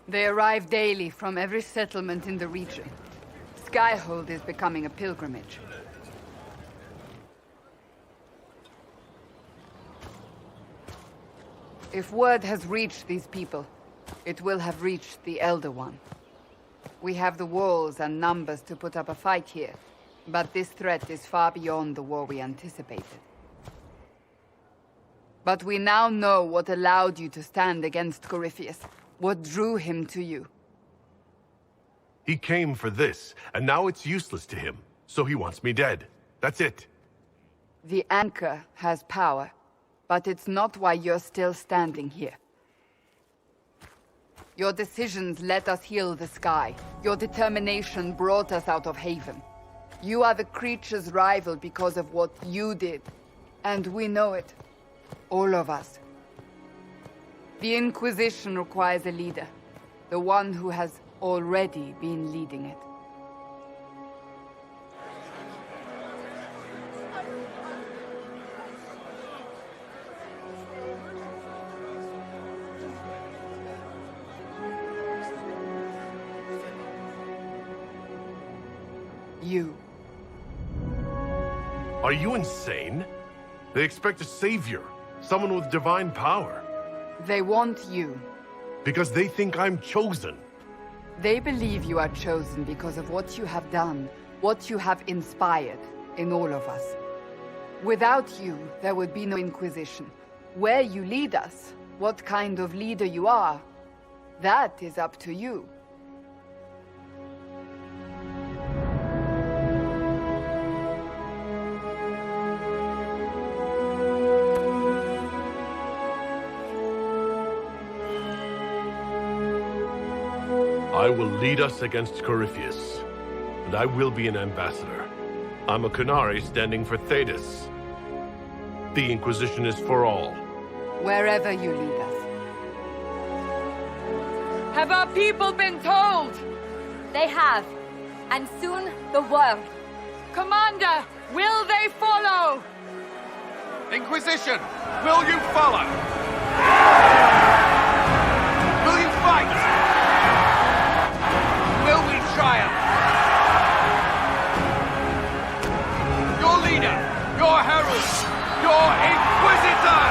They arrive daily from every settlement in the region. Skyhold is becoming a pilgrimage. If word has reached these people, it will have reached the Elder One. We have the walls and numbers to put up a fight here, but this threat is far beyond the war we anticipated. But we now know what allowed you to stand against Corypheus. What drew him to you? He came for this, and now it's useless to him, so he wants me dead. That's it. The Anchor has power, but it's not why you're still standing here. Your decisions let us heal the sky. Your determination brought us out of Haven. You are the creature's rival because of what you did, and we know it. All of us. The Inquisition requires a leader, the one who has already been leading it. You. Are you insane? They expect a savior, someone with divine power. They want you. Because they think I'm chosen. They believe you are chosen because of what you have done, what you have inspired in all of us. Without you, there would be no Inquisition. Where you lead us, what kind of leader you are, that is up to you. I will lead us against Corypheus, and I will be an ambassador. I'm a Qunari standing for Thetis. The Inquisition is for all. Wherever you lead us. Have our people been told? They have. And soon, the world. Commander, will they follow? Inquisition, will you follow? Will you fight? Will we triumph? Your leader, your herald, your Inquisitor!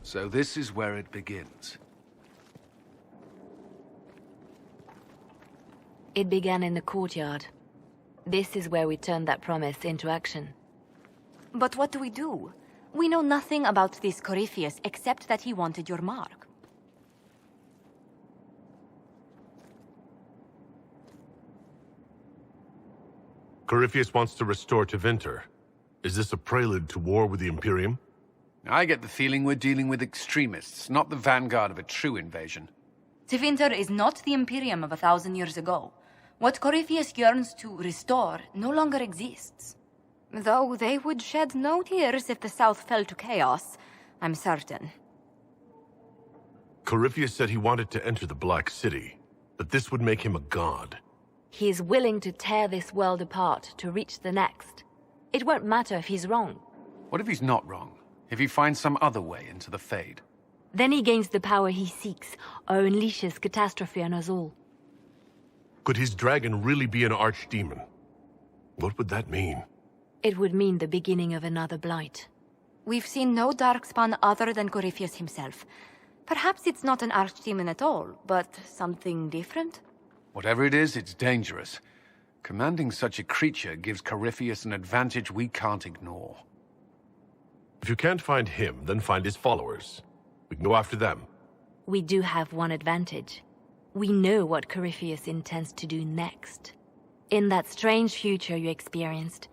So this is where it begins. It began in the courtyard. This is where we turned that promise into action. But what do we do? We know nothing about this Corypheus except that he wanted your mark. Corypheus wants to restore Tevinter. Is this a prelude to war with the Imperium? I get the feeling we're dealing with extremists, not the vanguard of a true invasion. Tevinter is not the Imperium of 1,000 years ago. What Corypheus yearns to restore no longer exists. Though they would shed no tears if the South fell to chaos, I'm certain. Corypheus said he wanted to enter the Black City, that this would make him a god. He is willing to tear this world apart to reach the next. It won't matter if he's wrong. What if he's not wrong? If he finds some other way into the Fade? Then he gains the power he seeks, or unleashes catastrophe on us all. Could his dragon really be an archdemon? What would that mean? It would mean the beginning of another blight. We've seen no darkspawn other than Corypheus himself. Perhaps it's not an archdemon at all, but something different? Whatever it is, it's dangerous. Commanding such a creature gives Corypheus an advantage we can't ignore. If you can't find him, then find his followers. We can go after them. We do have one advantage. We know what Corypheus intends to do next. In that strange future you experienced,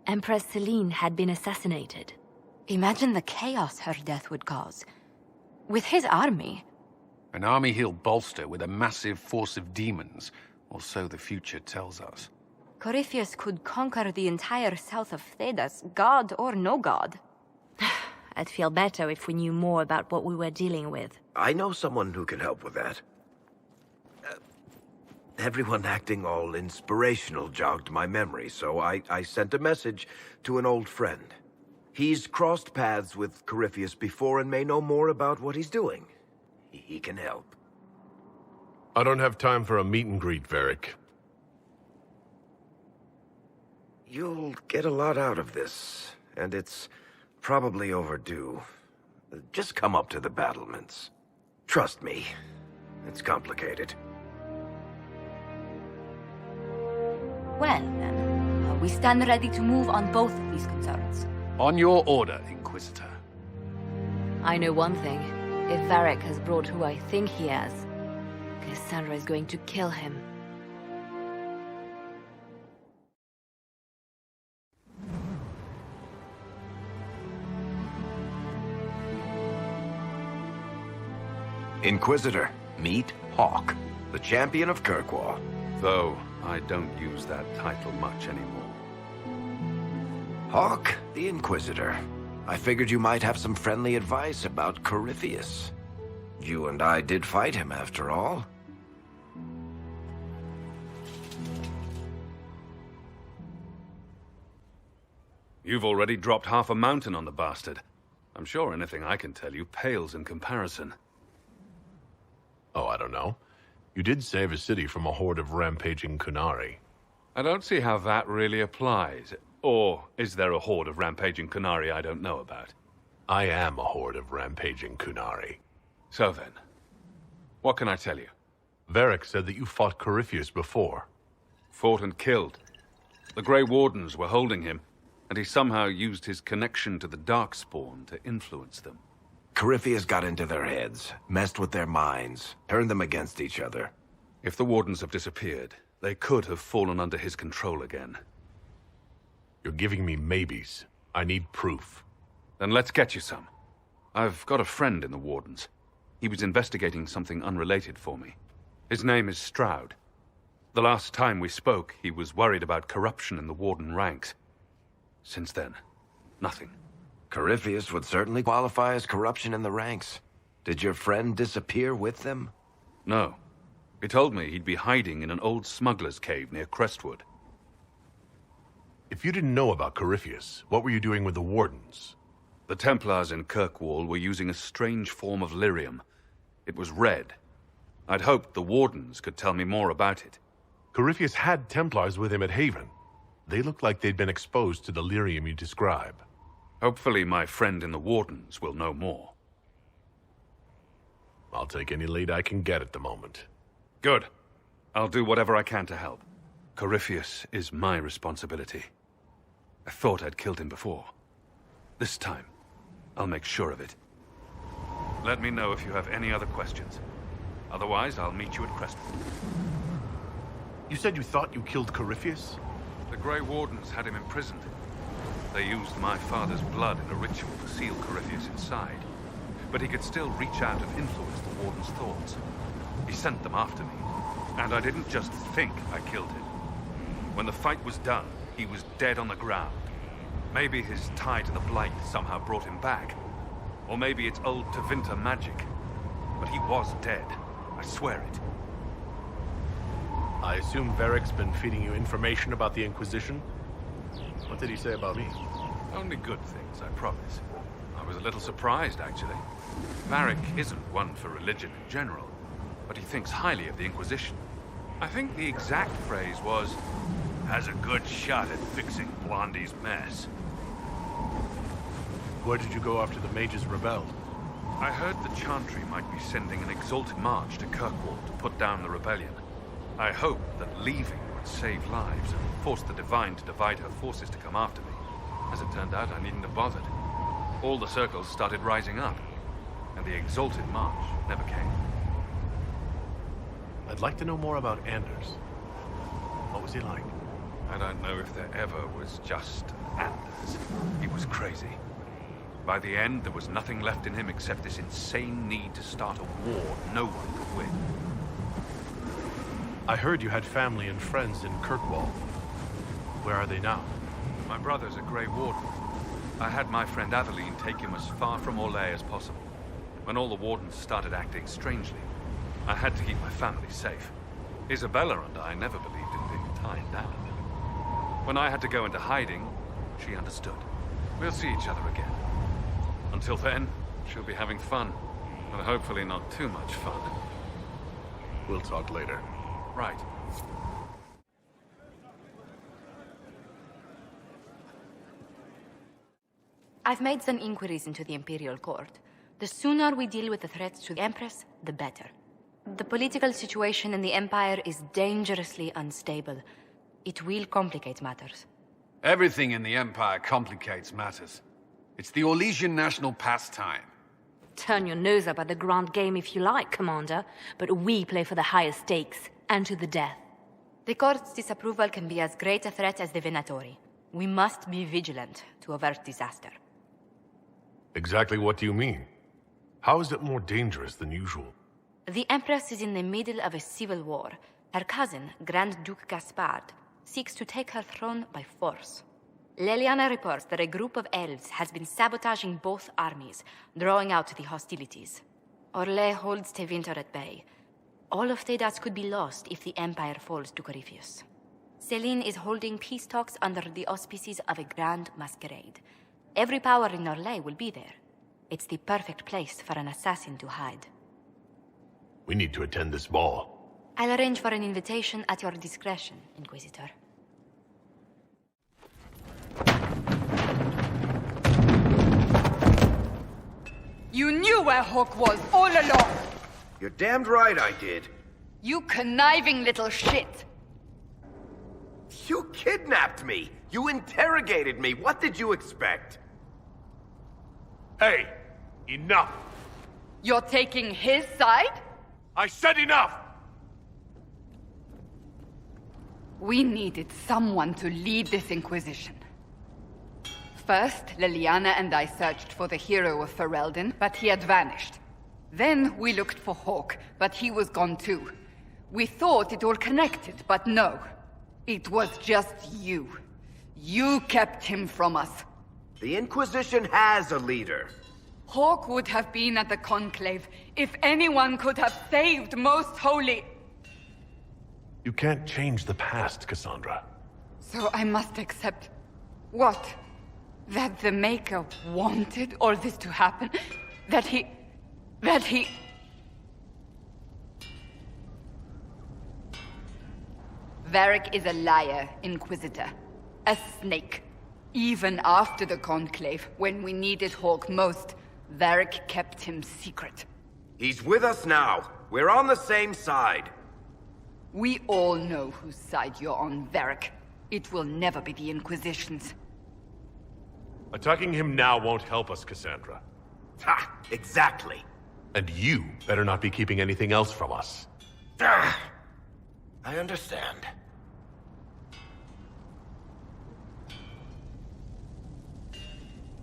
Empress Selene had been assassinated. Imagine the chaos her death would cause. With his army. An army he'll bolster with a massive force of demons, or so the future tells us. Corypheus could conquer the entire south of Thedas, god or no god. I'd feel better if we knew more about what we were dealing with. I know someone who can help with that. Everyone acting all inspirational jogged my memory, so I sent a message to an old friend. He's crossed paths with Corypheus before and may know more about what he's doing. He can help. I don't have time for a meet and greet, Varric. You'll get a lot out of this, and it's probably overdue. Just come up to the battlements. Trust me, it's complicated. Well, then, we stand ready to move on both of these concerns. On your order, Inquisitor. I know one thing. If Varric has brought who I think he has, Cassandra is going to kill him. Inquisitor, meet Hawk, the champion of Kirkwall. Though I don't use that title much anymore. Hawk, the Inquisitor. I figured you might have some friendly advice about Corypheus. You and I did fight him, after all. You've already dropped half a mountain on the bastard. I'm sure anything I can tell you pales in comparison. Oh, I don't know. You did save a city from a horde of rampaging Qunari. I don't see how that really applies. Or is there a horde of rampaging Qunari I don't know about? I am a horde of rampaging Qunari. So then, what can I tell you? Varric said that you fought Corypheus before. Fought and killed. The Grey Wardens were holding him, and he somehow used his connection to the Darkspawn to influence them. Corypheus got into their heads, messed with their minds, turned them against each other. If the Wardens have disappeared, they could have fallen under his control again. You're giving me maybes. I need proof. Then let's get you some. I've got a friend in the Wardens. He was investigating something unrelated for me. His name is Stroud. The last time we spoke, he was worried about corruption in the Warden ranks. Since then, nothing. Corypheus would certainly qualify as corruption in the ranks. Did your friend disappear with them? No. He told me he'd be hiding in an old smuggler's cave near Crestwood. If you didn't know about Corypheus, what were you doing with the Wardens? The Templars in Kirkwall were using a strange form of lyrium. It was red. I'd hoped the Wardens could tell me more about it. Corypheus had Templars with him at Haven. They looked like they'd been exposed to the lyrium you describe. Hopefully my friend in the Wardens will know more. I'll take any lead I can get at the moment. Good. I'll do whatever I can to help. Corypheus is my responsibility. I thought I'd killed him before. This time, I'll make sure of it. Let me know if you have any other questions. Otherwise, I'll meet you at Crestwood. You said you thought you killed Corypheus? The Grey Wardens had him imprisoned. They used my father's blood in a ritual to seal Corypheus inside. But he could still reach out and influence the Warden's thoughts. He sent them after me. And I didn't just think I killed him. When the fight was done, he was dead on the ground. Maybe his tie to the Blight somehow brought him back. Or maybe it's old Tevinter magic. But he was dead. I swear it. I assume Varric's been feeding you information about the Inquisition? What did he say about me? Only good things, I promise. I I was a little surprised, actually. Varric isn't one for religion in general, but he thinks highly of the Inquisition. I think the exact phrase was, "has a good shot at fixing Blondie's mess." Where did you go after the mages rebelled? I heard the Chantry might be sending an exalted march to Kirkwall to put down the rebellion. I hoped that leaving would save lives and force the Divine to divide her forces to come after me. As it turned out, I needn't have bothered. All the circles started rising up, and the exalted march never came. I'd like to know more about Anders. What was he like? I don't know if there ever was just Anders. He was crazy. By the end, there was nothing left in him except this insane need to start a war no one could win. I heard you had family and friends in Kirkwall. Where are they now? My brother's a Grey Warden. I had my friend Aveline take him as far from Orlais as possible. When all the Wardens started acting strangely, I had to keep my family safe. Isabella and I never believed in being tied down. When I had to go into hiding, she understood. We'll see each other again. Until then, she'll be having fun, but hopefully not too much fun. We'll talk later. Right. I've made some inquiries into the Imperial Court. The sooner we deal with the threats to the Empress, the better. The political situation in the Empire is dangerously unstable. It will complicate matters. Everything in the Empire complicates matters. It's the Orlesian national pastime. Turn your nose up at the grand game if you like, Commander, but we play for the highest stakes, and to the death. The Court's disapproval can be as great a threat as the Venatori. We must be vigilant to avert disaster. Exactly what do you mean? How is it more dangerous than usual? The Empress is in the middle of a civil war. Her cousin, Grand Duke Gaspard, seeks to take her throne by force. Leliana reports that a group of elves has been sabotaging both armies, drawing out the hostilities. Orlais holds Tevinter at bay. All of Thedas could be lost if the Empire falls to Corypheus. Celine is holding peace talks under the auspices of a grand masquerade. Every power in Orlais will be there. It's the perfect place for an assassin to hide. We need to attend this ball. I'll arrange for an invitation at your discretion, Inquisitor. You knew where Hawk was all along! You're damned right I did. You conniving little shit! You kidnapped me! You interrogated me! What did you expect? Hey! Enough! You're taking his side? I said enough! We needed someone to lead this Inquisition. First, Leliana and I searched for the hero of Ferelden, but he had vanished. Then we looked for Hawk, but he was gone too. We thought it all connected, but no. It was just you. You kept him from us. The Inquisition has a leader. Hawk would have been at the Conclave if anyone could have saved Most Holy. You can't change the past, Cassandra. So I must accept... what? That the Maker wanted all this to happen? That he... Varric is a liar, Inquisitor. A snake. Even after the Conclave, when we needed Hawk most, Varric kept him secret. He's with us now. We're on the same side. We all know whose side you're on, Varric. It will never be the Inquisition's. Attacking him now won't help us, Cassandra. Ha! Exactly. And you better not be keeping anything else from us. Ah, I understand.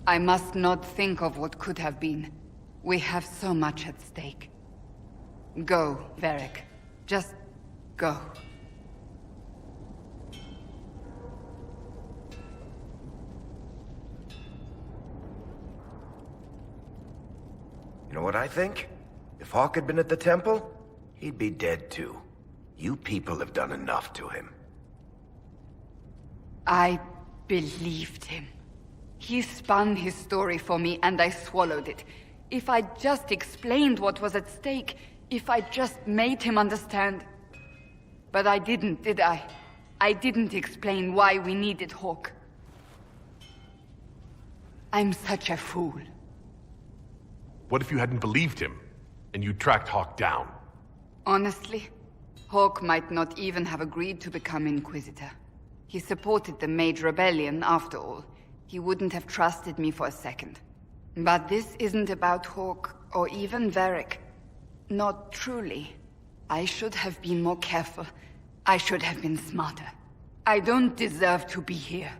I must not think of what could have been. We have so much at stake. Go, Varric. Just go. You know what I think? If Hawk had been at the temple, he'd be dead too. You people have done enough to him. I believed him. He spun his story for me and I swallowed it. If I just explained what was at stake, if I just made him understand. But I didn't, did I? I didn't explain why we needed Hawk. I'm such a fool. What if you hadn't believed him, and you tracked Hawk down? Honestly, Hawk might not even have agreed to become Inquisitor. He supported the Mage Rebellion, after all. He wouldn't have trusted me for a second. But this isn't about Hawk, or even Varric. Not truly. I should have been more careful. I should have been smarter. I don't deserve to be here.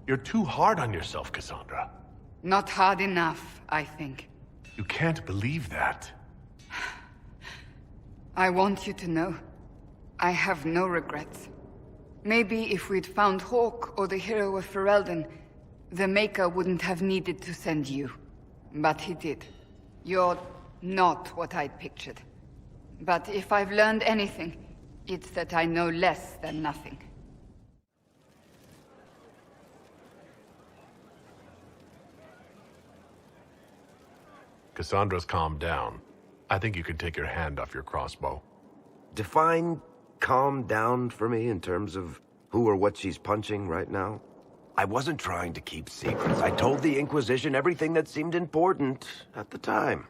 You're too hard on yourself, Cassandra. Not hard enough, I think. You can't believe that. I want you to know, I have no regrets. Maybe if we'd found Hawk or the hero of Ferelden, the Maker wouldn't have needed to send you. But he did. You're not what I'd pictured. But if I've learned anything, it's that I know less than nothing. Cassandra's calmed down. I think you can take your hand off your crossbow. Define calm down for me in terms of who or what she's punching right now. I wasn't trying to keep secrets. I told the Inquisition everything that seemed important at the time.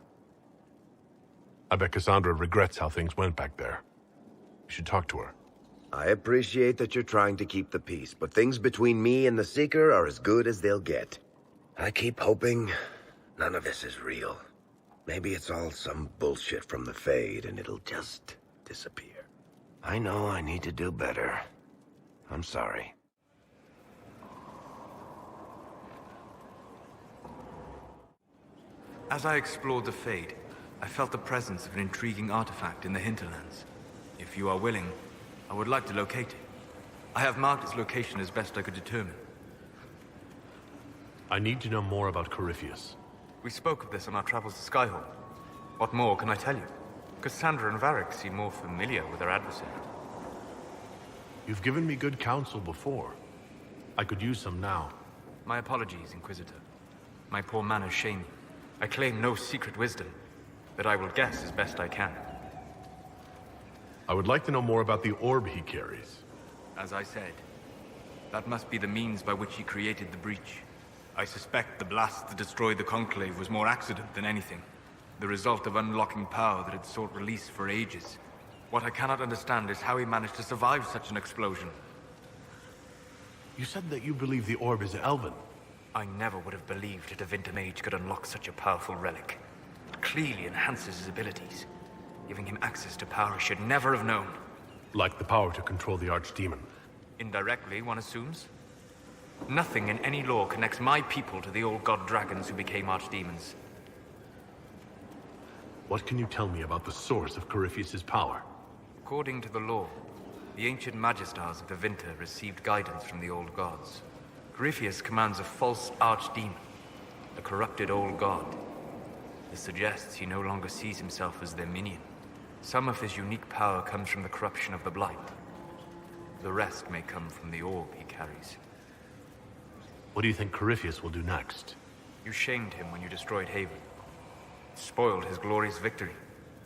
I bet Cassandra regrets how things went back there. You should talk to her. I appreciate that you're trying to keep the peace, but things between me and the Seeker are as good as they'll get. I keep hoping none of this is real. Maybe it's all some bullshit from the Fade and it'll just disappear. I know I need to do better. I'm sorry. As I explored the Fade, I felt the presence of an intriguing artifact in the hinterlands. If you are willing, I would like to locate it. I have marked its location as best I could determine. I need to know more about Corypheus. We spoke of this on our travels to Skyhawk. What more can I tell you? Cassandra and Varric seem more familiar with their adversary. You've given me good counsel before. I could use some now. My apologies, Inquisitor. My poor manners shame me. I claim no secret wisdom, but I will guess as best I can. I would like to know more about the orb he carries. As I said, that must be the means by which he created the breach. I suspect the blast that destroyed the Conclave was more accident than anything. The result of unlocking power that had sought release for ages. What I cannot understand is how he managed to survive such an explosion. You said that you believe the orb is Elven. I never would have believed a Tevinter mage could unlock such a powerful relic. It clearly enhances his abilities, giving him access to power he should never have known. Like the power to control the Archdemon. Indirectly, one assumes. Nothing in any law connects my people to the old god dragons who became archdemons. What can you tell me about the source of Corypheus' power? According to the law, the ancient Magistars of the Tevinter received guidance from the old gods. Corypheus commands a false archdemon, a corrupted old god. This suggests he no longer sees himself as their minion. Some of his unique power comes from the corruption of the Blight. The rest may come from the orb he carries. What do you think Corypheus will do next? You shamed him when you destroyed Haven. Spoiled his glorious victory.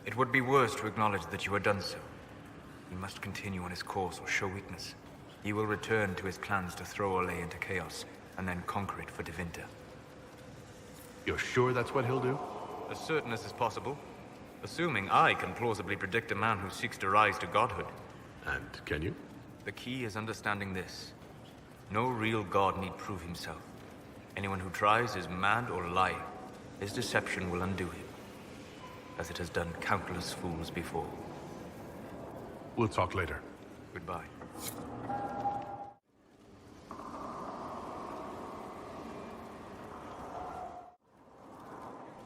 It would be worse to acknowledge that you had done so. He must continue on his course or show weakness. He will return to his plans to throw Olay into chaos, and then conquer it for Tevinter. You're sure that's what he'll do? As certain as is possible. Assuming I can plausibly predict a man who seeks to rise to godhood. And can you? The key is understanding this. No real god need prove himself. Anyone who tries is mad or lying. His deception will undo him, as it has done countless fools before. We'll talk later. Goodbye.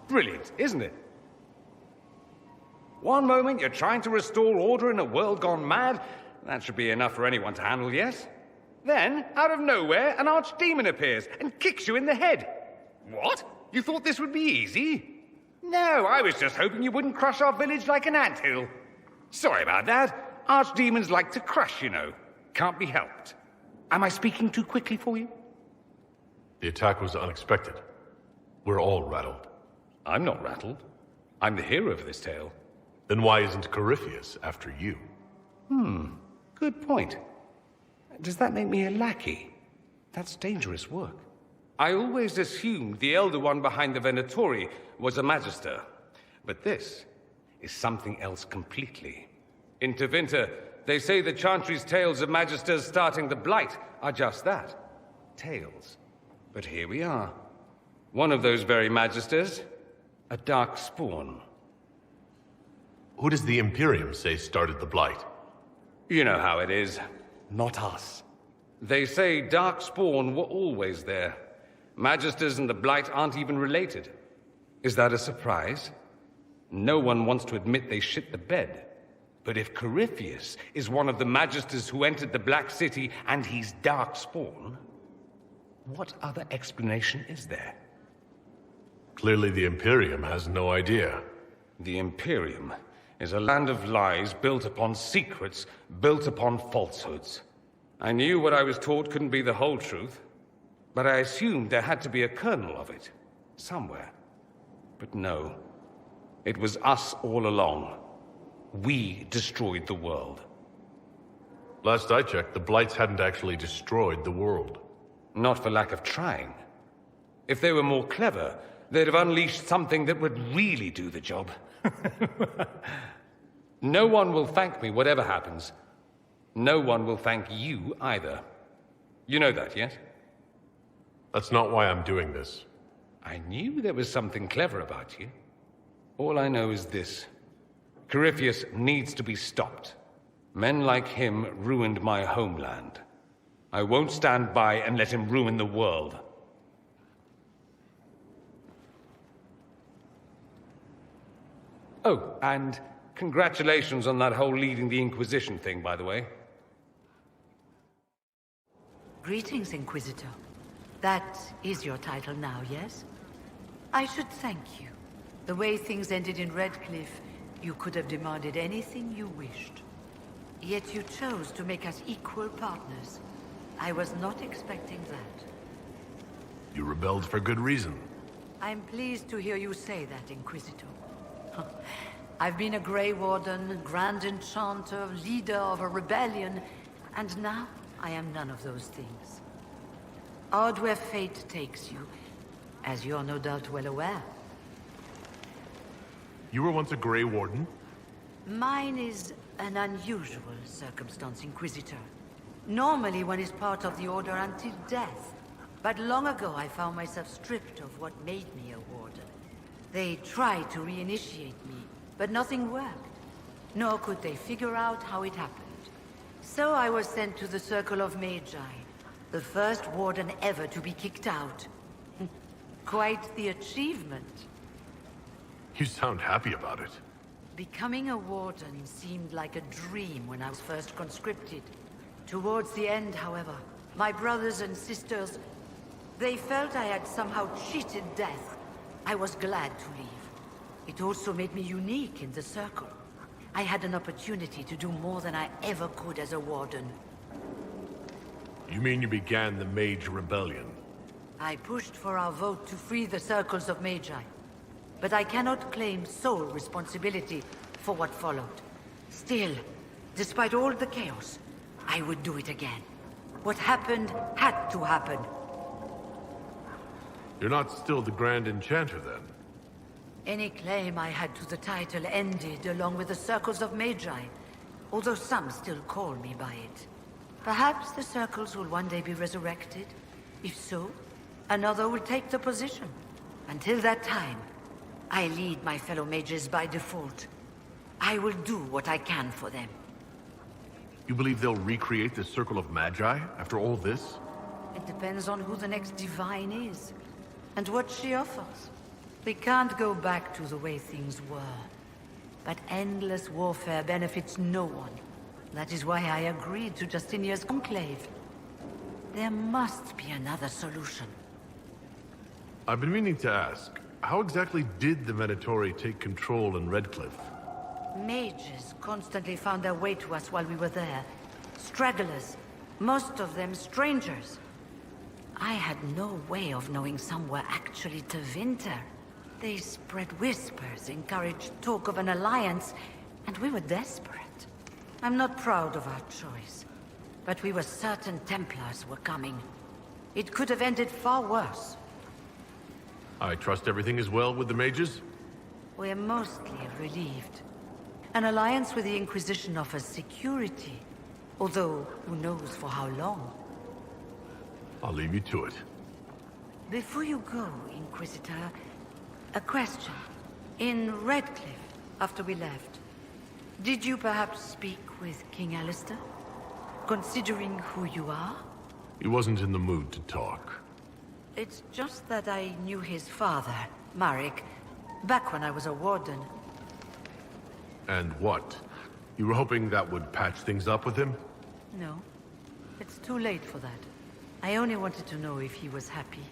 Brilliant, isn't it? One moment you're trying to restore order in a world gone mad. That should be enough for anyone to handle, yes? Then, out of nowhere, an archdemon appears and kicks you in the head. What? You thought this would be easy? No, I was just hoping you wouldn't crush our village like an anthill. Sorry about that. Archdemons like to crush, you know. Can't be helped. Am I speaking too quickly for you? The attack was unexpected. We're all rattled. I'm not rattled. I'm the hero of this tale. Then why isn't Corypheus after you? Good point. Does that make me a lackey? That's dangerous work. I always assumed the Elder One behind the Venatori was a Magister. But this is something else completely. In Tevinter, they say the Chantry's tales of Magisters starting the Blight are just that. Tales. But here we are. One of those very Magisters, a dark spawn. Who does the Imperium say started the Blight? You know how it is. Not us. They say Darkspawn were always there. Magisters and the Blight aren't even related. Is that a surprise? No one wants to admit they shit the bed. But if Corypheus is one of the Magisters who entered the Black City and he's Darkspawn, what other explanation is there? Clearly the Imperium has no idea. The Imperium is a land of lies built upon secrets, built upon falsehoods. I knew what I was taught couldn't be the whole truth, but I assumed there had to be a kernel of it, somewhere. But no, it was us all along. We destroyed the world. Last I checked, the Blights hadn't actually destroyed the world. Not for lack of trying. If they were more clever, they'd have unleashed something that would really do the job. No one will thank me, whatever happens. No one will thank you either. You know that, yes? That's not why I'm doing this. I knew there was something clever about you. All I know is this. Corypheus needs to be stopped. Men like him ruined my homeland. I won't stand by and let him ruin the world. Oh, and congratulations on that whole leading the Inquisition thing, by the way. Greetings, Inquisitor. That is your title now, yes? I should thank you. The way things ended in Redcliffe, you could have demanded anything you wished. Yet you chose to make us equal partners. I was not expecting that. You rebelled for good reason. I'm pleased to hear you say that, Inquisitor. I've been a Grey Warden, Grand Enchanter, leader of a rebellion, and now I am none of those things. Odd where fate takes you, as you're no doubt well aware. You were once a Grey Warden? Mine is an unusual circumstance, Inquisitor. Normally one is part of the Order until death. But long ago I found myself stripped of what made me a Warden. They tried to reinitiate me, but nothing worked. Nor could they figure out how it happened. So I was sent to the Circle of Magi, the first Warden ever to be kicked out. Quite the achievement. You sound happy about it. Becoming a Warden seemed like a dream when I was first conscripted. Towards the end, however, my brothers and sisters, they felt I had somehow cheated death. I was glad to leave. It also made me unique in the Circle. I had an opportunity to do more than I ever could as a Warden. You mean you began the Mage Rebellion? I pushed for our vote to free the Circles of Magi. But I cannot claim sole responsibility for what followed. Still, despite all the chaos, I would do it again. What happened had to happen. You're not still the Grand Enchanter, then? Any claim I had to the title ended along with the Circles of Magi, although some still call me by it. Perhaps the Circles will one day be resurrected. If so, another will take the position. Until that time, I lead my fellow mages by default. I will do what I can for them. You believe they'll recreate the Circle of Magi after all this? It depends on who the next divine is, and what she offers. We can't go back to the way things were. But endless warfare benefits no one. That is why I agreed to Justinia's conclave. There must be another solution. I've been meaning to ask, how exactly did the Venatori take control in Redcliffe? Mages constantly found their way to us while we were there. Stragglers, most of them strangers. I had no way of knowing some were actually Tevinter. They spread whispers, encouraged talk of an alliance, and we were desperate. I'm not proud of our choice, but we were certain Templars were coming. It could have ended far worse. I trust everything is well with the mages? We're mostly relieved. An alliance with the Inquisition offers security, although who knows for how long. I'll leave you to it. Before you go, Inquisitor, a question. In Redcliffe, after we left, did you perhaps speak with King Alistair? Considering who you are? He wasn't in the mood to talk. It's just that I knew his father, Marek, back when I was a warden. And what? You were hoping that would patch things up with him? No. It's too late for that. I only wanted to know if he was happy.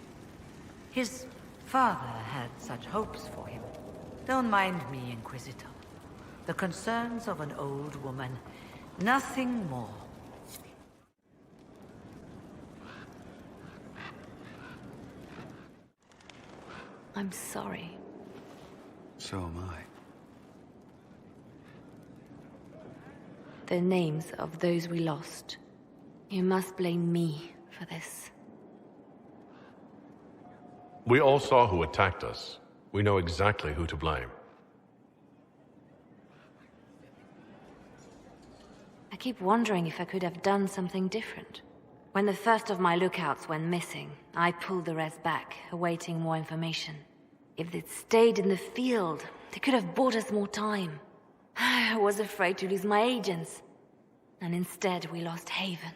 His father had such hopes for him. Don't mind me, Inquisitor. The concerns of an old woman. Nothing more. I'm sorry. So am I. The names of those we lost. You must blame me for this. We all saw who attacked us. We know exactly who to blame. I keep wondering if I could have done something different. When the first of my lookouts went missing, I pulled the rest back, awaiting more information. If they'd stayed in the field, they could have bought us more time. I was afraid to lose my agents. And instead, we lost Haven.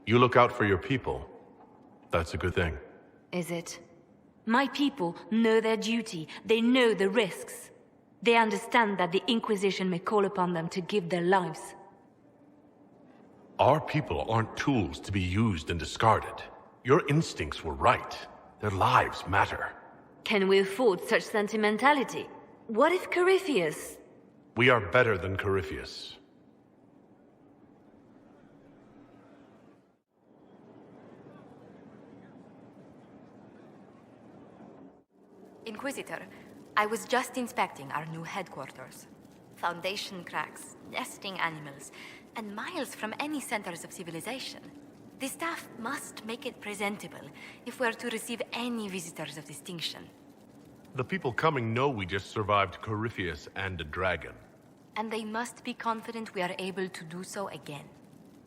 You look out for your people. That's a good thing. Is it? My people know their duty. They know the risks. They understand that the Inquisition may call upon them to give their lives. Our people aren't tools to be used and discarded. Your instincts were right. Their lives matter. Can we afford such sentimentality? What if Corypheus... We are better than Corypheus. Inquisitor, I was just inspecting our new headquarters. Foundation cracks, nesting animals, and miles from any centers of civilization. The staff must make it presentable if we're to receive any visitors of distinction. The people coming know we just survived Corypheus and a dragon. And they must be confident we are able to do so again.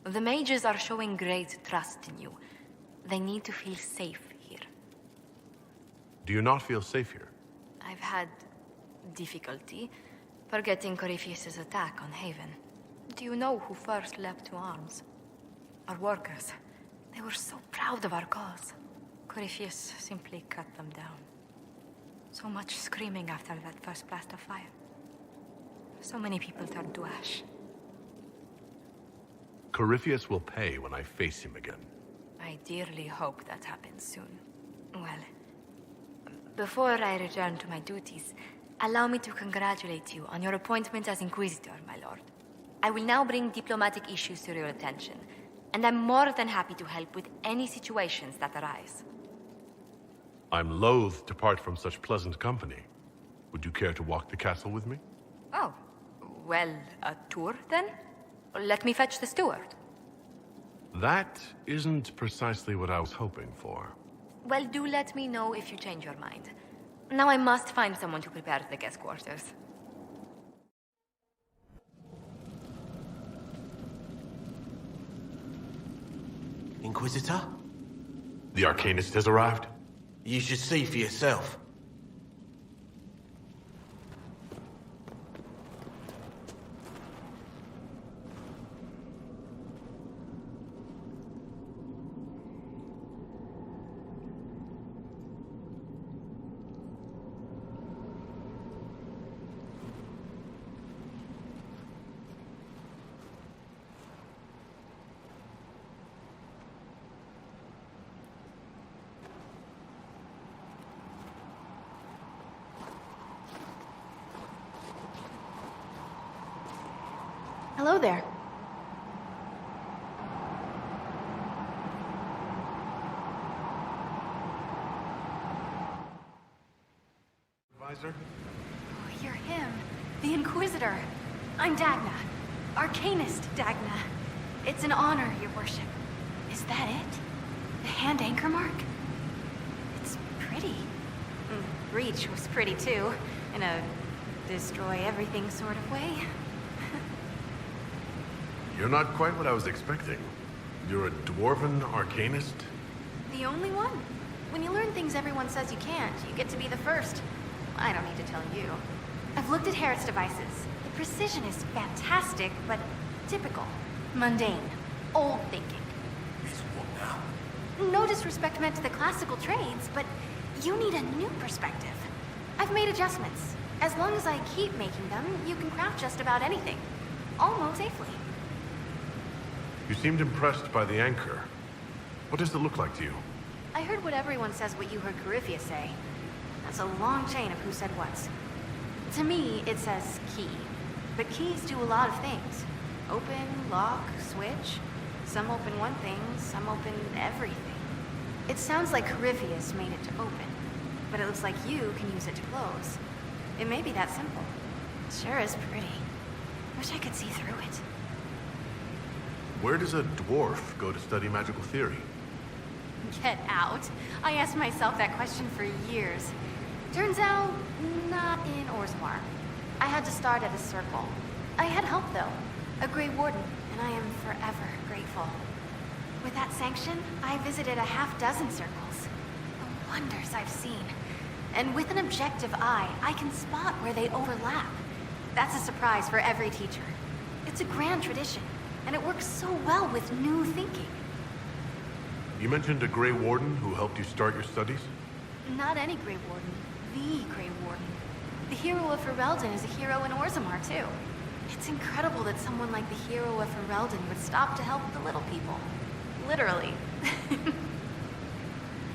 The mages are showing great trust in you. They need to feel safe here. Do you not feel safe here? I've had difficulty forgetting Corypheus's attack on Haven. Do you know who first leapt to arms? Our workers. They were so proud of our cause. Corypheus simply cut them down. So much screaming after that first blast of fire. So many people turned to ash. Corypheus will pay when I face him again. I dearly hope that happens soon. Well, before I return to my duties, allow me to congratulate you on your appointment as Inquisitor, my lord. I will now bring diplomatic issues to your attention, and I'm more than happy to help with any situations that arise. I'm loath to part from such pleasant company. Would you care to walk the castle with me? Oh, well, a tour then? Let me fetch the steward. That isn't precisely what I was hoping for. Well, do let me know if you change your mind. Now I must find someone to prepare the guest quarters. Inquisitor? The Arcanist has arrived? You should see for yourself. Hello there. Inquisitor. I'm Dagna. Arcanist Dagna. It's an honor, your worship. Is that it? The hand anchor mark? It's pretty. Reach was pretty too, in a destroy everything sort of way. You're not quite what I was expecting. You're a dwarven arcanist? The only one. When you learn things everyone says you can't, you get to be the first. I don't need to tell you. I've looked at Harriet's devices. The precision is fantastic, but typical. Mundane. Old thinking. It's what now? No disrespect meant to the classical trades, but you need a new perspective. I've made adjustments. As long as I keep making them, you can craft just about anything. Almost safely. You seemed impressed by the anchor. What does it look like to you? I heard what everyone says what you heard Corypheus say. That's a long chain of who said what. To me, it says key. But keys do a lot of things. Open, lock, switch. Some open one thing, some open everything. It sounds like Corypheus made it to open. But it looks like you can use it to close. It may be that simple. It sure is pretty. Wish I could see through it. Where does a dwarf go to study magical theory? Get out. I asked myself that question for years. Turns out, not in Orzammar. I had to start at a circle. I had help, though. A Grey Warden, and I am forever grateful. With that sanction, I visited a half-dozen circles. The wonders I've seen. And with an objective eye, I can spot where they overlap. That's a surprise for every teacher. It's a grand tradition, and it works so well with new thinking. You mentioned a Grey Warden who helped you start your studies? Not any Grey Warden. The Grey Warden. The hero of Ferelden is a hero in Orzammar, too. It's incredible that someone like the hero of Ferelden would stop to help the little people. Literally.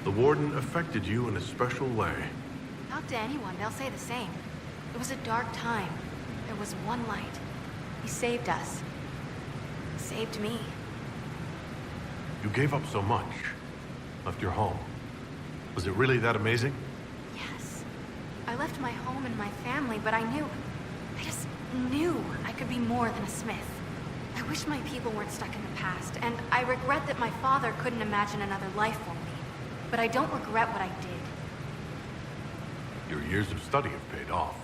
The Warden affected you in a special way. Talk to anyone, they'll say the same. It was a dark time. There was one light. He saved us. Saved me. You gave up so much. Left your home. Was it really that amazing? Yes. I left my home and my family, but I just knew I could be more than a smith. I wish my people weren't stuck in the past, and I regret that my father couldn't imagine another life for me. But I don't regret what I did. Your years of study have paid off.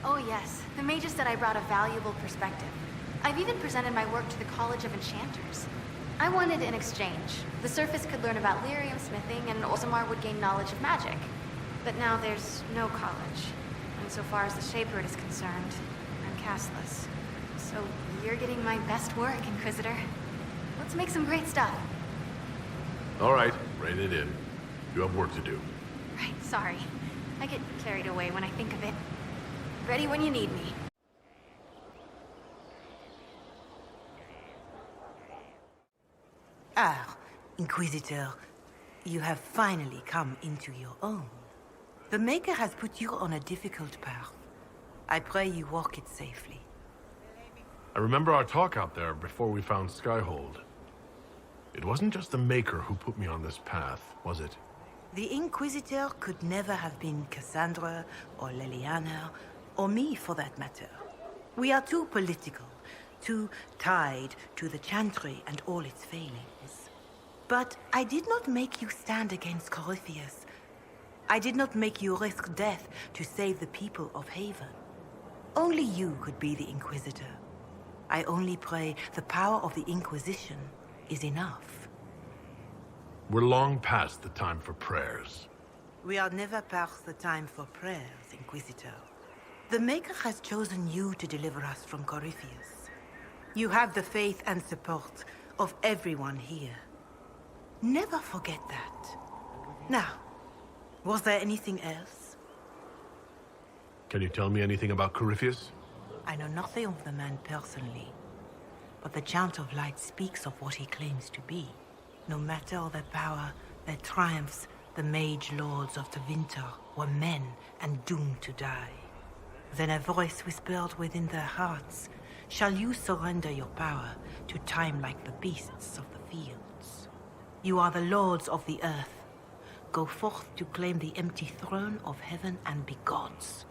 Oh yes, the mages said I brought a valuable perspective. I've even presented my work to the College of Enchanters. I wanted an exchange. The Surface could learn about lyrium smithing, and Orzammar would gain knowledge of magic. But now there's no college. And so far as the Shaper is concerned, I'm castless. So you're getting my best work, Inquisitor. Let's make some great stuff. All right, rein it in. You have work to do. Right, sorry. I get carried away when I think of it. Ready when you need me. Ah, Inquisitor, you have finally come into your own. The Maker has put you on a difficult path. I pray you walk it safely. I remember our talk out there before we found Skyhold. It wasn't just the Maker who put me on this path, was it? The Inquisitor could never have been Cassandra, or Leliana, or me for that matter. We are too political, too tied to the Chantry and all its failings. But I did not make you stand against Corypheus. I did not make you risk death to save the people of Haven. Only you could be the Inquisitor. I only pray the power of the Inquisition is enough. We're long past the time for prayers. We are never past the time for prayers, Inquisitor. The Maker has chosen you to deliver us from Corypheus. You have the faith and support of everyone here. Never forget that. Now, was there anything else? Can you tell me anything about Corypheus? I know nothing of the man personally, but the Chant of Light speaks of what he claims to be. No matter their power, their triumphs, the mage lords of the winter were men and doomed to die. Then a voice whispered within their hearts, "Shall you surrender your power to time like the beasts of the fields? You are the lords of the earth. Go forth to claim the empty throne of heaven and be gods."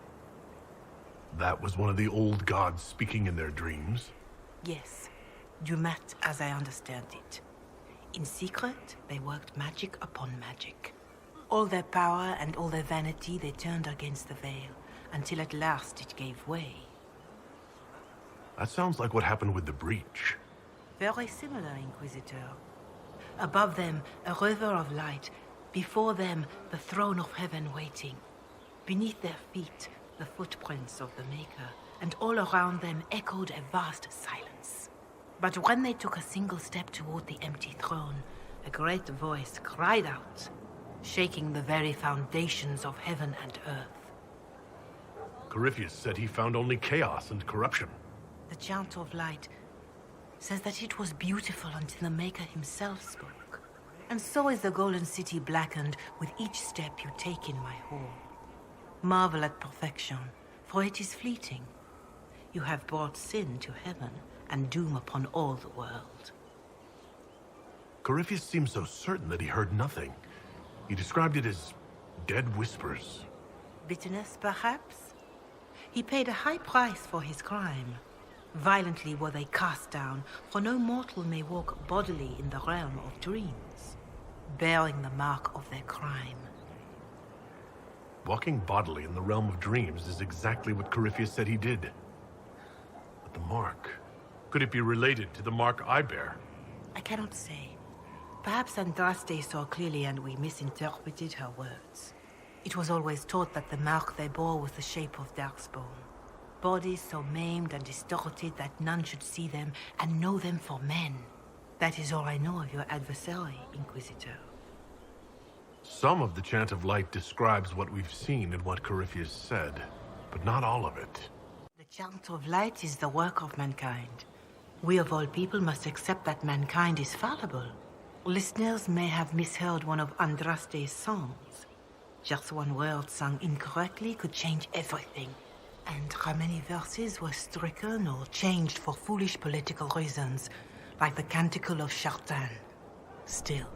That was one of the old gods speaking in their dreams? Yes. Dumat, as I understand it. In secret, they worked magic upon magic. All their power and all their vanity they turned against the veil, until at last it gave way. That sounds like what happened with the breach. Very similar, Inquisitor. Above them, a river of light. Before them, the throne of heaven waiting. Beneath their feet, the footprints of the Maker. And all around them echoed a vast silence. But when they took a single step toward the empty throne, a great voice cried out, shaking the very foundations of heaven and earth. Corypheus said he found only chaos and corruption. The chant of light says that it was beautiful until the Maker himself spoke. And so is the golden city blackened with each step you take in my hall. Marvel at perfection, for it is fleeting. You have brought sin to heaven and doom upon all the world. Corypheus seemed so certain that he heard nothing. He described it as dead whispers. Bitterness, perhaps? He paid a high price for his crime. Violently were they cast down, for no mortal may walk bodily in the realm of dreams, bearing the mark of their crime. Walking bodily in the realm of dreams is exactly what Corypheus said he did. But the mark... could it be related to the mark I bear? I cannot say. Perhaps Andraste saw clearly and we misinterpreted her words. It was always taught that the mark they bore was the shape of Darkspawn. Bodies so maimed and distorted that none should see them and know them for men. That is all I know of your adversary, Inquisitor. Some of the Chant of Light describes what we've seen and what Corypheus said, but not all of it. The Chant of Light is the work of mankind. We of all people must accept that mankind is fallible. Listeners may have misheard one of Andraste's songs. Just one word sung incorrectly could change everything. And how many verses were stricken or changed for foolish political reasons, like the Canticle of Chartan. Still,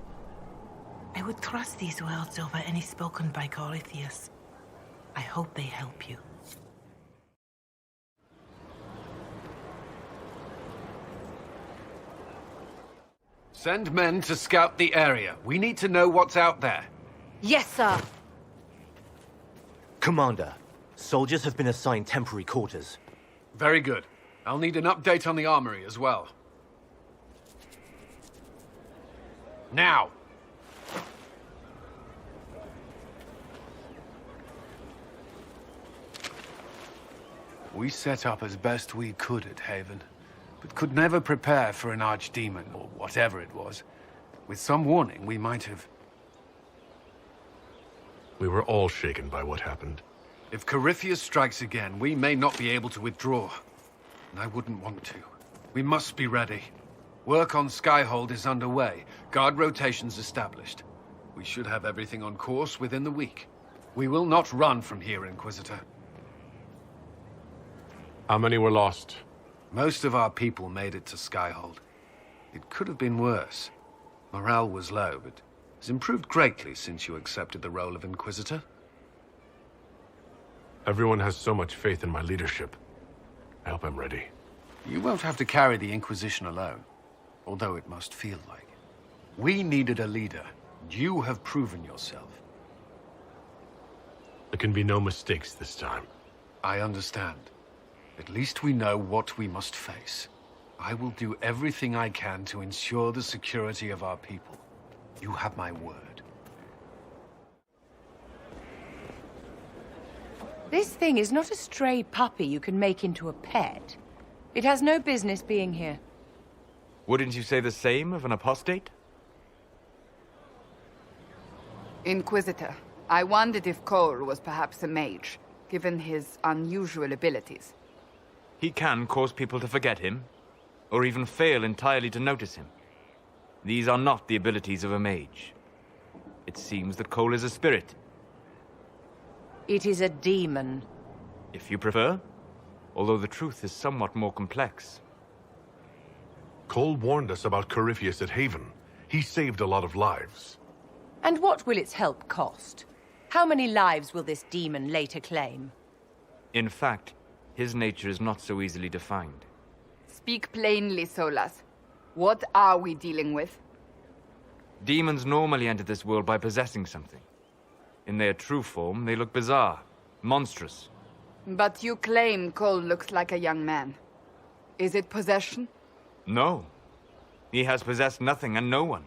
I would trust these words over any spoken by Corypheus. I hope they help you. Send men to scout the area. We need to know what's out there. Yes, sir. Commander, soldiers have been assigned temporary quarters. Very good. I'll need an update on the armory as well. Now! We set up as best we could at Haven, but could never prepare for an archdemon, or whatever it was. With some warning, we might have... We were all shaken by what happened. If Corypheus strikes again, we may not be able to withdraw. And I wouldn't want to. We must be ready. Work on Skyhold is underway. Guard rotations established. We should have everything on course within the week. We will not run from here, Inquisitor. How many were lost? Most of our people made it to Skyhold. It could have been worse. Morale was low, but has improved greatly since you accepted the role of Inquisitor. Everyone has so much faith in my leadership. I hope I'm ready. You won't have to carry the Inquisition alone, although it must feel like it. We needed a leader. You have proven yourself. There can be no mistakes this time. I understand. At least we know what we must face. I will do everything I can to ensure the security of our people. You have my word. This thing is not a stray puppy you can make into a pet. It has no business being here. Wouldn't you say the same of an apostate? Inquisitor, I wondered if Cole was perhaps a mage, given his unusual abilities. He can cause people to forget him, or even fail entirely to notice him. These are not the abilities of a mage. It seems that Cole is a spirit. It is a demon. If you prefer, although the truth is somewhat more complex. Cole warned us about Corypheus at Haven. He saved a lot of lives. And what will its help cost? How many lives will this demon later claim? In fact, His nature is not so easily defined. Speak plainly, Solas. What are we dealing with? Demons normally enter this world by possessing something. In their true form, they look bizarre, monstrous. But you claim Cole looks like a young man. Is it possession? No. He has possessed nothing and no one.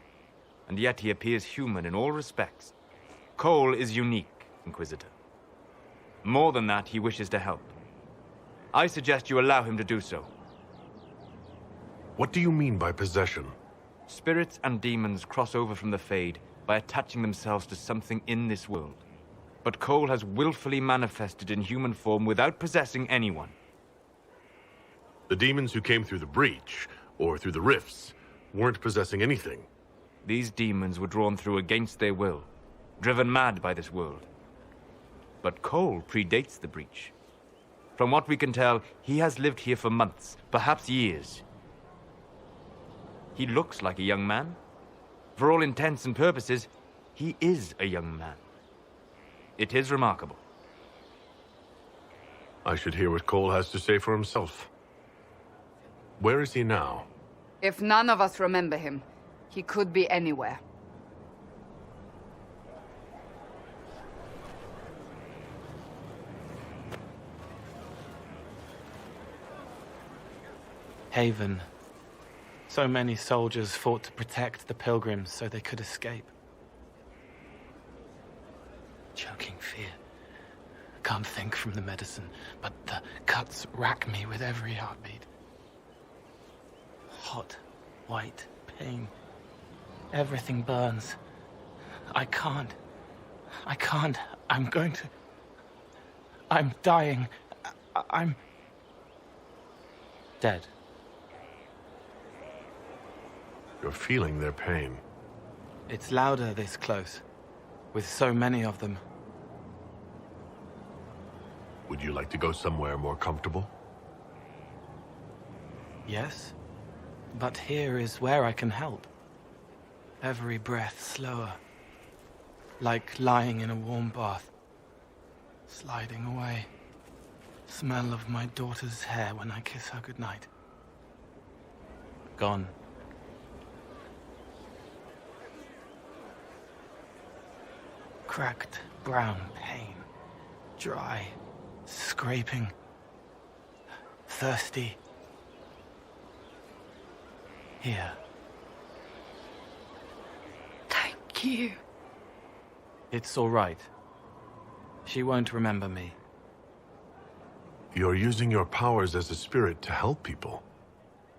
And yet he appears human in all respects. Cole is unique, Inquisitor. More than that, he wishes to help. I suggest you allow him to do so. What do you mean by possession? Spirits and demons cross over from the Fade by attaching themselves to something in this world. But Cole has willfully manifested in human form without possessing anyone. The demons who came through the breach, or through the rifts, weren't possessing anything. These demons were drawn through against their will, driven mad by this world. But Cole predates the breach. From what we can tell, he has lived here for months, perhaps years. He looks like a young man. For all intents and purposes, he is a young man. It is remarkable. I should hear what Cole has to say for himself. Where is he now? If none of us remember him, he could be anywhere. Haven. So many soldiers fought to protect the pilgrims so they could escape. Choking fear. Can't think from the medicine, but the cuts rack me with every heartbeat. Hot, white pain. Everything burns. I can't. I'm going to... I'm dying. I'm... dead. You're feeling their pain. It's louder this close, with so many of them. Would you like to go somewhere more comfortable? Yes, but here is where I can help. Every breath slower, like lying in a warm bath, sliding away. Smell of my daughter's hair when I kiss her goodnight. Gone. Cracked brown pain, dry, scraping, thirsty. Here. Thank you. It's all right. She won't remember me. You're using your powers as a spirit to help people.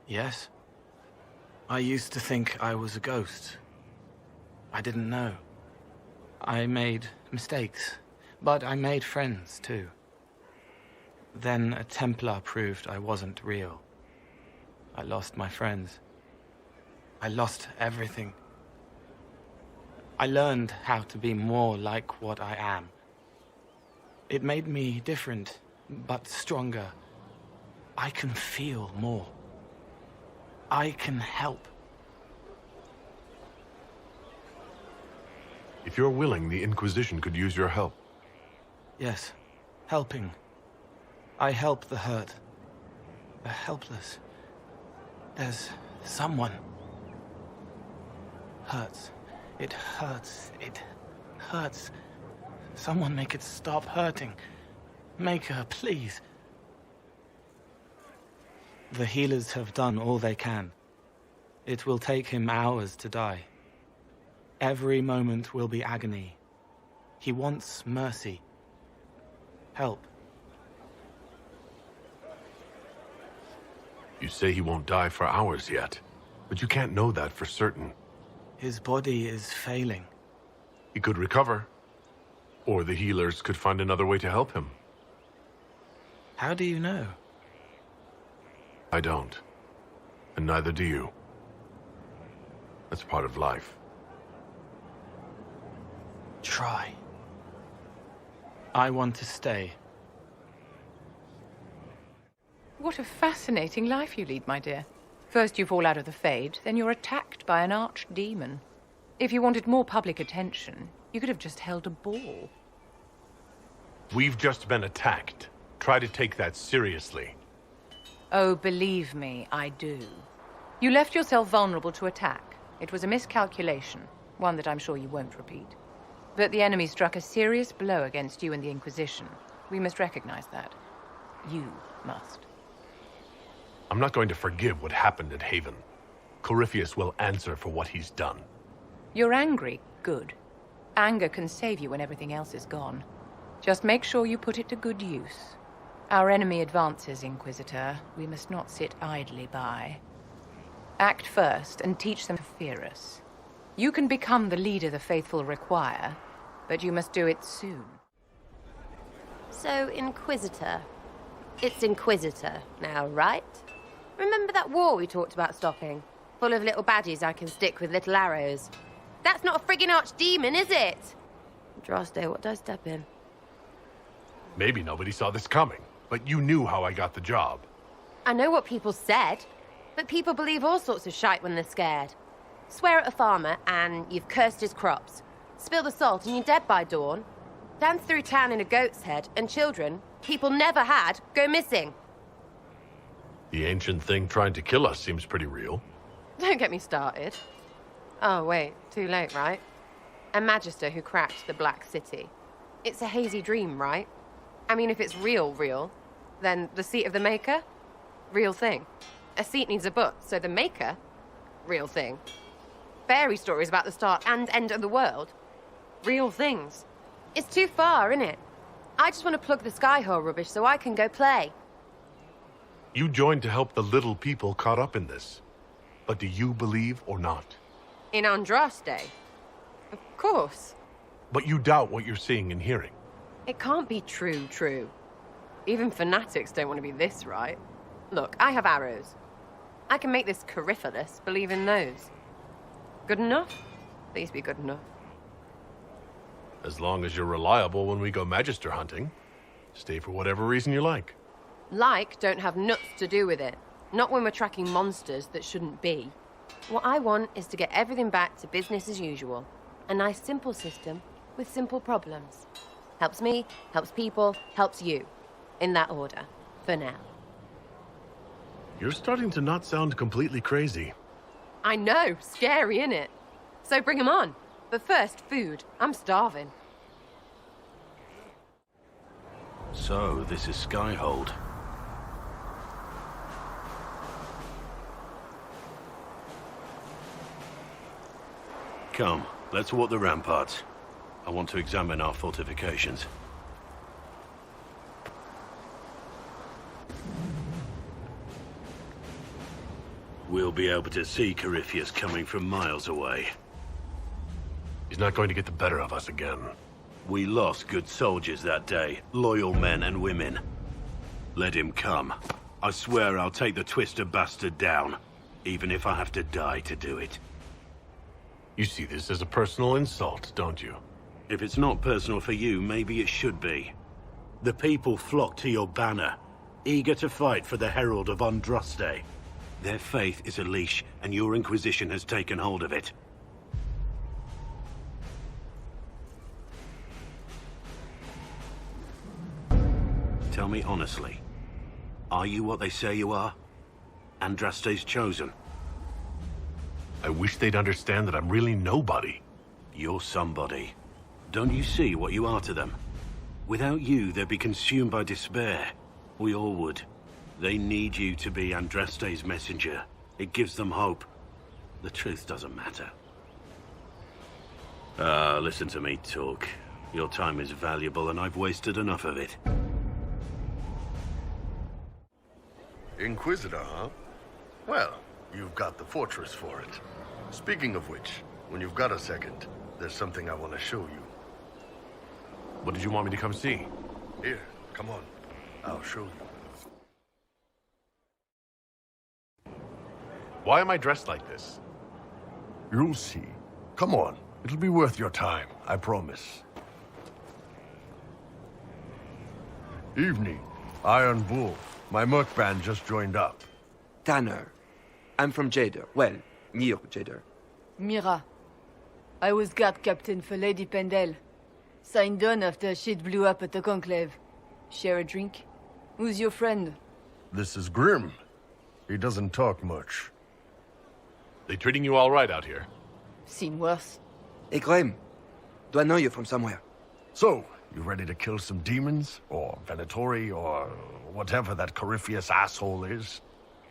Yes. I used to think I was a ghost. I didn't know. I made mistakes, but I made friends too. Then a Templar proved I wasn't real. I lost my friends. I lost everything. I learned how to be more like what I am. It made me different, but stronger. I can feel more. I can help. If you're willing, the Inquisition could use your help. Yes, helping. I help the hurt, the helpless. There's someone. Hurts. It hurts. It hurts. Someone make it stop hurting. Make her, please. The healers have done all they can. It will take him hours to die. Every moment will be agony. He wants mercy. Help. You say he won't die for hours yet, but you can't know that for certain. His body is failing. He could recover, or the healers could find another way to help him. How do you know? I don't, and neither do you. That's part of life. Try. I want to stay. What a fascinating life you lead, my dear. First you fall out of the Fade, then you're attacked by an archdemon. If you wanted more public attention, you could have just held a ball. We've just been attacked. Try to take that seriously. Oh, believe me, I do. You left yourself vulnerable to attack. It was a miscalculation, one that I'm sure you won't repeat. But the enemy struck a serious blow against you and the Inquisition. We must recognize that. You must. I'm not going to forgive what happened at Haven. Corypheus will answer for what he's done. You're angry? Good. Anger can save you when everything else is gone. Just make sure you put it to good use. Our enemy advances, Inquisitor. We must not sit idly by. Act first and teach them to fear us. You can become the leader the faithful require, but you must do it soon. So, Inquisitor. It's Inquisitor now, right? Remember that war we talked about stopping? Full of little baddies I can stick with little arrows. That's not a friggin' archdemon, is it? Droste, what did I step in? Maybe nobody saw this coming, but you knew how I got the job. I know what people said, but people believe all sorts of shite when they're scared. Swear at a farmer and you've cursed his crops. Spill the salt and you're dead by dawn. Dance through town in a goat's head and children people never had go missing. The ancient thing trying to kill us seems pretty real. Don't get me started. Oh, wait, too late, right? A magister who cracked the Black City. It's a hazy dream, right? I mean, if it's real, then the seat of the Maker? Real thing. A seat needs a book, so the Maker? Real thing. Fairy stories about the start and end of the world? Real things. It's too far, innit? I just want to plug the Skyhole rubbish so I can go play. You joined to help the little people caught up in this. But do you believe or not? In Andraste? Of course. But you doubt what you're seeing and hearing. It can't be true. Even fanatics don't want to be this right. Look, I have arrows. I can make this Corypheus believe in those. Good enough? Please be good enough. As long as you're reliable when we go Magister hunting. Stay for whatever reason you like. Like don't have nuts to do with it. Not when we're tracking monsters that shouldn't be. What I want is to get everything back to business as usual. A nice simple system with simple problems. Helps me, helps people, helps you. In that order. For now. You're starting to not sound completely crazy. I know, scary, innit? So bring 'em on. But first, food. I'm starving. So, this is Skyhold. Come, let's walk the ramparts. I want to examine our fortifications. We'll be able to see Corypheus coming from miles away. He's not going to get the better of us again. We lost good soldiers that day, loyal men and women. Let him come. I swear I'll take the twister bastard down, even if I have to die to do it. You see this as a personal insult, don't you? If it's not personal for you, maybe it should be. The people flock to your banner, eager to fight for the Herald of Andraste. Their faith is a leash, and your Inquisition has taken hold of it. Tell me honestly, are you what they say you are? Andraste's chosen? I wish they'd understand that I'm really nobody. You're somebody. Don't you see what you are to them? Without you, they'd be consumed by despair. We all would. They need you to be Andraste's messenger. It gives them hope. The truth doesn't matter. Listen to me talk. Your time is valuable and I've wasted enough of it. Inquisitor, huh? Well, you've got the fortress for it. Speaking of which, when you've got a second, there's something I want to show you. What did you want me to come see? Here, come on. I'll show you. Why am I dressed like this? You'll see. Come on. It'll be worth your time, I promise. Evening. Iron Bull. My merc band just joined up. Tanner. I'm from Jader. Well, near Jader. Mira. I was guard captain for Lady Pendel. Signed on after shit blew up at the Conclave. Share a drink? Who's your friend? This is Grim. He doesn't talk much. They treating you all right out here? Seen worse. Hey, Graham. Do I know you from somewhere? So, you ready to kill some demons? Or Venatori? Or whatever that Corypheus asshole is?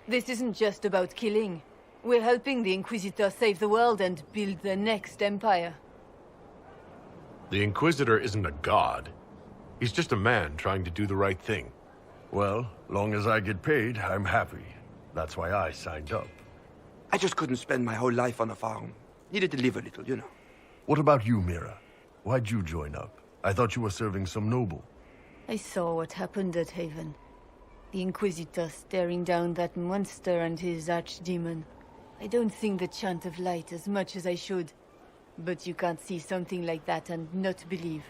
This isn't just about killing. We're helping the Inquisitor save the world and build the next empire. The Inquisitor isn't a god. He's just a man trying to do the right thing. Well, long as I get paid, I'm happy. That's why I signed up. I just couldn't spend my whole life on a farm. Needed to live a little, you know. What about you, Mira? Why'd you join up? I thought you were serving some noble. I saw what happened at Haven. The Inquisitor staring down that monster and his archdemon. I don't think the Chant of Light as much as I should. But you can't see something like that and not believe.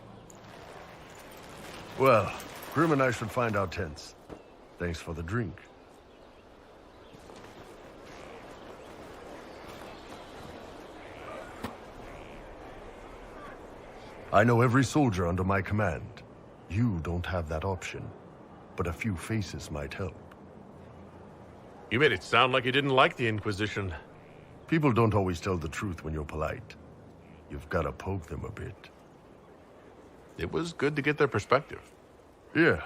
Well, Grim and I should find our tents. Thanks for the drink. I know every soldier under my command. You don't have that option. But a few faces might help. You made it sound like you didn't like the Inquisition. People don't always tell the truth when you're polite. You've got to poke them a bit. It was good to get their perspective. Yeah.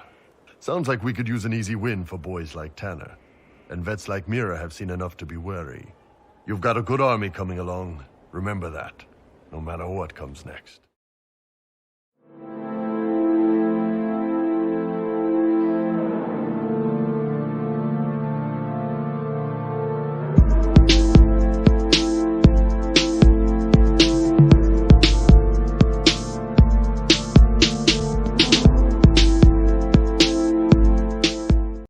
Sounds like we could use an easy win for boys like Tanner. And vets like Mira have seen enough to be wary. You've got a good army coming along. Remember that, no matter what comes next.